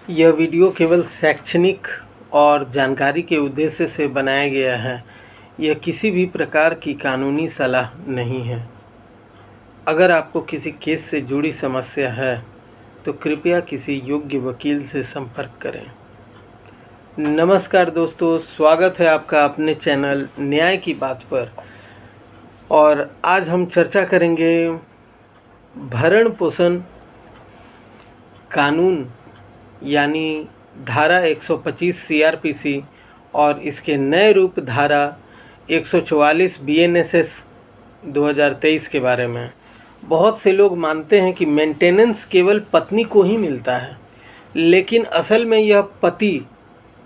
यह वीडियो केवल शैक्षणिक और जानकारी के उद्देश्य से बनाया गया है। यह किसी भी प्रकार की कानूनी सलाह नहीं है। अगर आपको किसी केस से जुड़ी समस्या है तो कृपया किसी योग्य वकील से संपर्क करें। नमस्कार दोस्तों, स्वागत है आपका अपने चैनल न्याय की बात पर। और आज हम चर्चा करेंगे भरण पोषण कानून यानी धारा 125 सीआरपीसी और इसके नए रूप धारा 144 बीएनएसएस 2023 के बारे में। बहुत से लोग मानते हैं कि मेंटेनेंस केवल पत्नी को ही मिलता है, लेकिन असल में यह पति,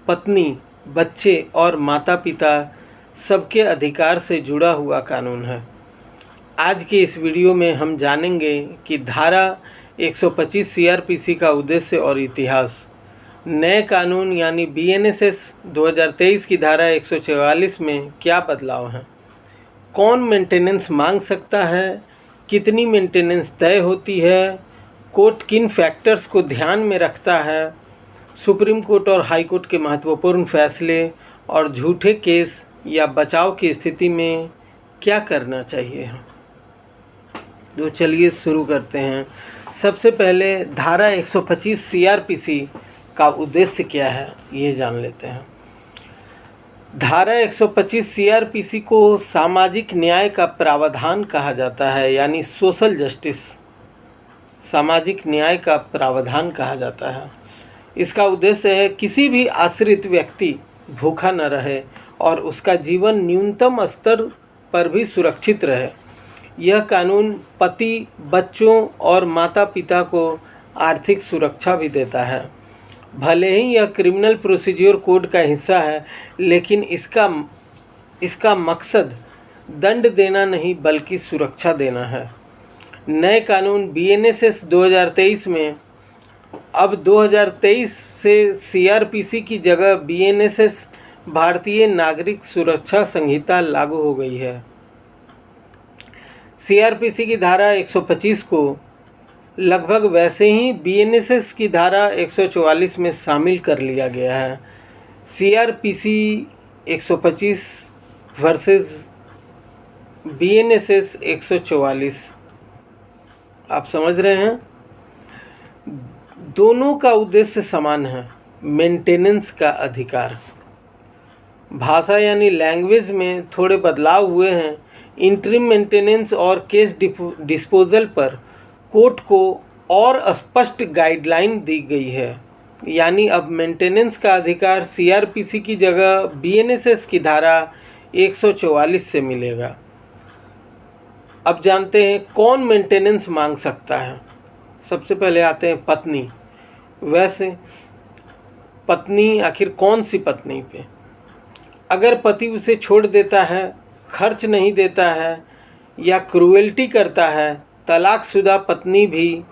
पत्नी, बच्चे और माता पिता सबके अधिकार से जुड़ा हुआ कानून है। आज के इस वीडियो में हम जानेंगे कि धारा 125 सीआरपीसी का उद्देश्य और इतिहास, नए कानून यानी बीएनएसएस 2023 की धारा 144 में क्या बदलाव हैं, कौन मेंटेनेंस मांग सकता है, कितनी मेंटेनेंस तय होती है, कोर्ट किन फैक्टर्स को ध्यान में रखता है, सुप्रीम कोर्ट और हाई कोर्ट के महत्वपूर्ण फैसले और झूठे केस या बचाव की स्थिति में क्या करना चाहिए। तो चलिए शुरू करते हैं। सबसे पहले धारा 125 सीआरपीसी का उद्देश्य क्या है ये जान लेते हैं। धारा 125 सीआरपीसी को सामाजिक न्याय का प्रावधान कहा जाता है, यानी सोशल जस्टिस, सामाजिक न्याय का प्रावधान कहा जाता है। इसका उद्देश्य है किसी भी आश्रित व्यक्ति भूखा न रहे और उसका जीवन न्यूनतम स्तर पर भी सुरक्षित रहे। यह कानून पति, बच्चों और माता पिता को आर्थिक सुरक्षा भी देता है। भले ही यह क्रिमिनल प्रोसीजर कोड का हिस्सा है, लेकिन इसका मकसद दंड देना नहीं बल्कि सुरक्षा देना है। नए कानून बीएनएसएस 2023 में अब 2023 से सीआरपीसी की जगह बीएनएसएस भारतीय नागरिक सुरक्षा संहिता लागू हो गई है। सीआरपीसी की धारा 125 को लगभग वैसे ही बीएनएसएस की धारा 144 में शामिल कर लिया गया है। सीआरपीसी 125 वर्सेस बीएनएसएस 144, आप समझ रहे हैं। दोनों का उद्देश्य समान है, मेंटेनेंस का अधिकार। भाषा यानी लैंग्वेज में थोड़े बदलाव हुए हैं। इंटरिम मेंटेनेंस और केस डिस्पोजल पर कोर्ट को और स्पष्ट गाइडलाइन दी गई है, यानी अब मेंटेनेंस का अधिकार सीआरपीसी की जगह बीएनएसएस की धारा 144 से मिलेगा। अब जानते हैं कौन मेंटेनेंस मांग सकता है। सबसे पहले आते हैं पत्नी। वैसे पत्नी, आखिर कौन सी पत्नी पे? अगर पति उसे छोड़ देता है, खर्च नहीं देता है या क्रूएल्टी करता है, तलाकशुदा पत्नी भी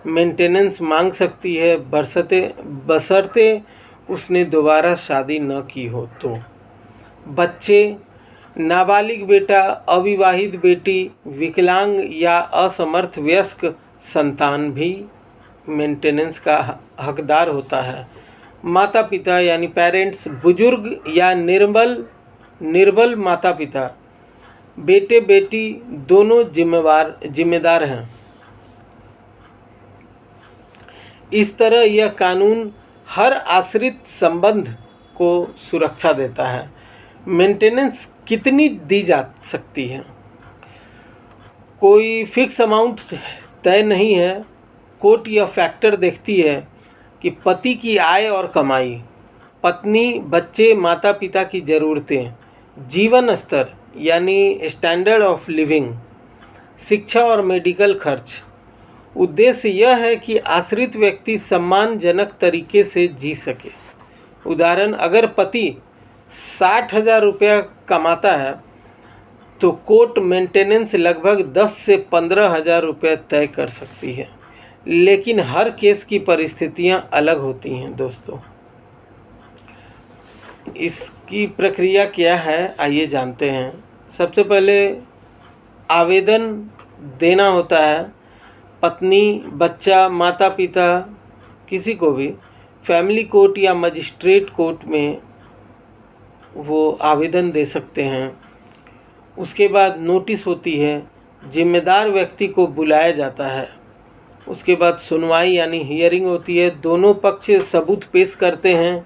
मेंटेनेंस मांग सकती है, बशर्ते उसने दोबारा शादी न की हो तो। बच्चे, नाबालिग बेटा, अविवाहित बेटी, विकलांग या असमर्थ वयस्क संतान भी मेंटेनेंस का हकदार होता है। माता पिता यानी पेरेंट्स, बुजुर्ग या निर्बल माता पिता, बेटे बेटी दोनों जिम्मेदार हैं। इस तरह यह कानून हर आश्रित संबंध को सुरक्षा देता है। मेंटेनेंस कितनी दी जा सकती है? कोई फिक्स अमाउंट तय नहीं है। कोर्ट यह फैक्टर देखती है कि पति की आय और कमाई, पत्नी, बच्चे, माता पिता की ज़रूरतें, जीवन स्तर यानी स्टैंडर्ड ऑफ लिविंग, शिक्षा और मेडिकल खर्च। उद्देश्य यह है कि आश्रित व्यक्ति सम्मानजनक तरीके से जी सके। उदाहरण, अगर पति 60,000 रुपया कमाता है तो कोर्ट मेंटेनेंस लगभग 10 से 15,000 रुपये तय कर सकती है, लेकिन हर केस की परिस्थितियां अलग होती हैं दोस्तों। इसकी प्रक्रिया क्या है आइए जानते हैं। सबसे पहले आवेदन देना होता है। पत्नी, बच्चा, माता पिता, किसी को भी फैमिली कोर्ट या मजिस्ट्रेट कोर्ट में वो आवेदन दे सकते हैं। उसके बाद नोटिस होती है, जिम्मेदार व्यक्ति को बुलाया जाता है। उसके बाद सुनवाई यानी हियरिंग होती है, दोनों पक्ष सबूत पेश करते हैं।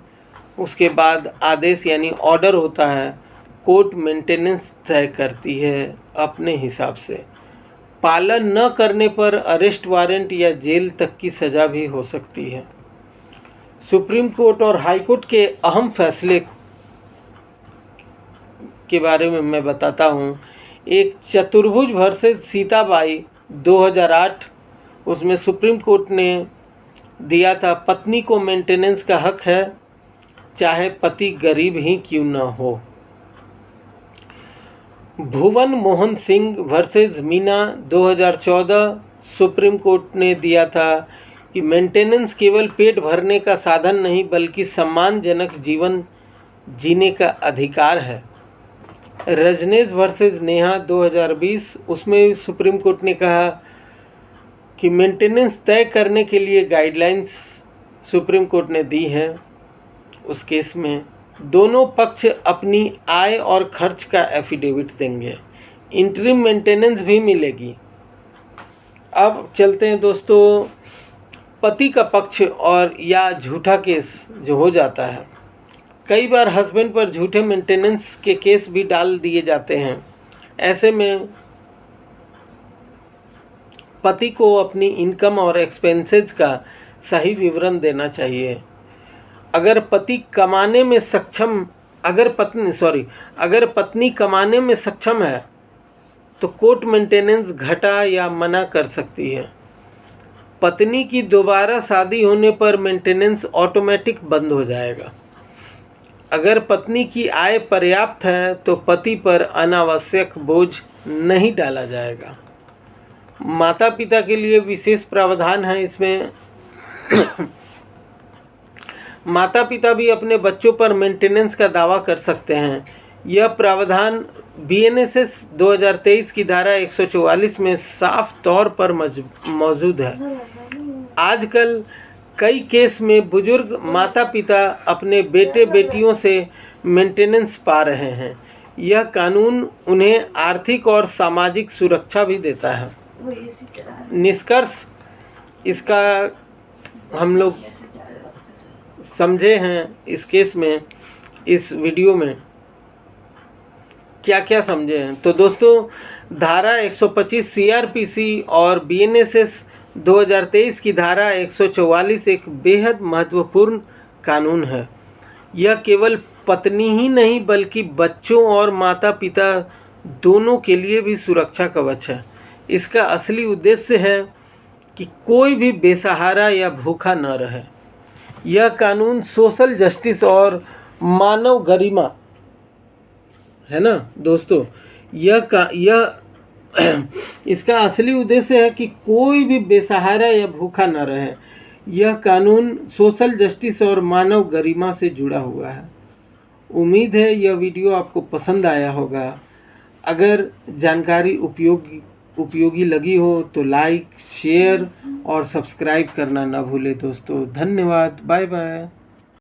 उसके बाद आदेश यानी ऑर्डर होता है। कोर्ट मेंटेनेंस तय करती है अपने हिसाब से। पालन न करने पर अरेस्ट वारंट या जेल तक की सज़ा भी हो सकती है। सुप्रीम कोर्ट और हाई कोर्ट के अहम फैसले के बारे में मैं बताता हूँ। एक चतुर्भुज वर्सेस सीताबाई 2008, उसमें सुप्रीम कोर्ट ने दिया था पत्नी को मेंटेनेंस का हक है, चाहे पति गरीब ही क्यों न हो। Bhuvan Mohan Singh versus Meena 2014, supreme court ने दिया था कि मेंटेनेंस केवल पेट भरने का साधन नहीं बल्कि सम्मानजनक जीवन जीने का अधिकार है। रजनीश वर्सेस नेहा 2020, उसमें सुप्रीम कोर्ट ने कहा कि मेंटेनेंस तय करने के लिए गाइडलाइंस सुप्रीम कोर्ट ने दी है। उस केस में दोनों पक्ष अपनी आय और खर्च का एफिडेविट देंगे, इंटरिम मेंटेनेंस भी मिलेगी। अब चलते हैं दोस्तों पति का पक्ष और या झूठा केस जो हो जाता है। कई बार हस्बैंड पर झूठे मेंटेनेंस के केस भी डाल दिए जाते हैं। ऐसे में पति को अपनी इनकम और एक्सपेंसेस का सही विवरण देना चाहिए। अगर पत्नी कमाने में सक्षम है तो कोर्ट मेंटेनेंस घटा या मना कर सकती है। पत्नी की दोबारा शादी होने पर मेंटेनेंस ऑटोमेटिक बंद हो जाएगा। अगर पत्नी की आय पर्याप्त है तो पति पर अनावश्यक बोझ नहीं डाला जाएगा। माता पिता के लिए विशेष प्रावधान है इसमें। माता पिता भी अपने बच्चों पर मेंटेनेंस का दावा कर सकते हैं। यह प्रावधान बीएनएसएस 2023 की धारा 144 में साफ तौर पर मौजूद है। आजकल कई केस में बुजुर्ग माता पिता अपने बेटे बेटियों से मेंटेनेंस पा रहे हैं। यह कानून उन्हें आर्थिक और सामाजिक सुरक्षा भी देता है। निष्कर्ष इसका हम लोग समझे हैं इस केस में, इस वीडियो में क्या क्या समझे हैं। तो दोस्तों धारा 125 सीआरपीसी और बीएनएसएस 2023 की धारा 144 एक बेहद महत्वपूर्ण कानून है। यह केवल पत्नी ही नहीं बल्कि बच्चों और माता पिता दोनों के लिए भी सुरक्षा कवच है। इसका असली उद्देश्य है कि कोई भी बेसहारा या भूखा न रहे। यह कानून सोशल जस्टिस और मानव गरिमा है ना दोस्तों। इसका असली उद्देश्य है कि कोई भी बेसहारा या भूखा न रहे। यह कानून सोशल जस्टिस और मानव गरिमा से जुड़ा हुआ है। उम्मीद है यह वीडियो आपको पसंद आया होगा। अगर जानकारी उपयोगी लगी हो तो लाइक, शेयर और सब्सक्राइब करना ना भूलें दोस्तों। धन्यवाद। Bye bye.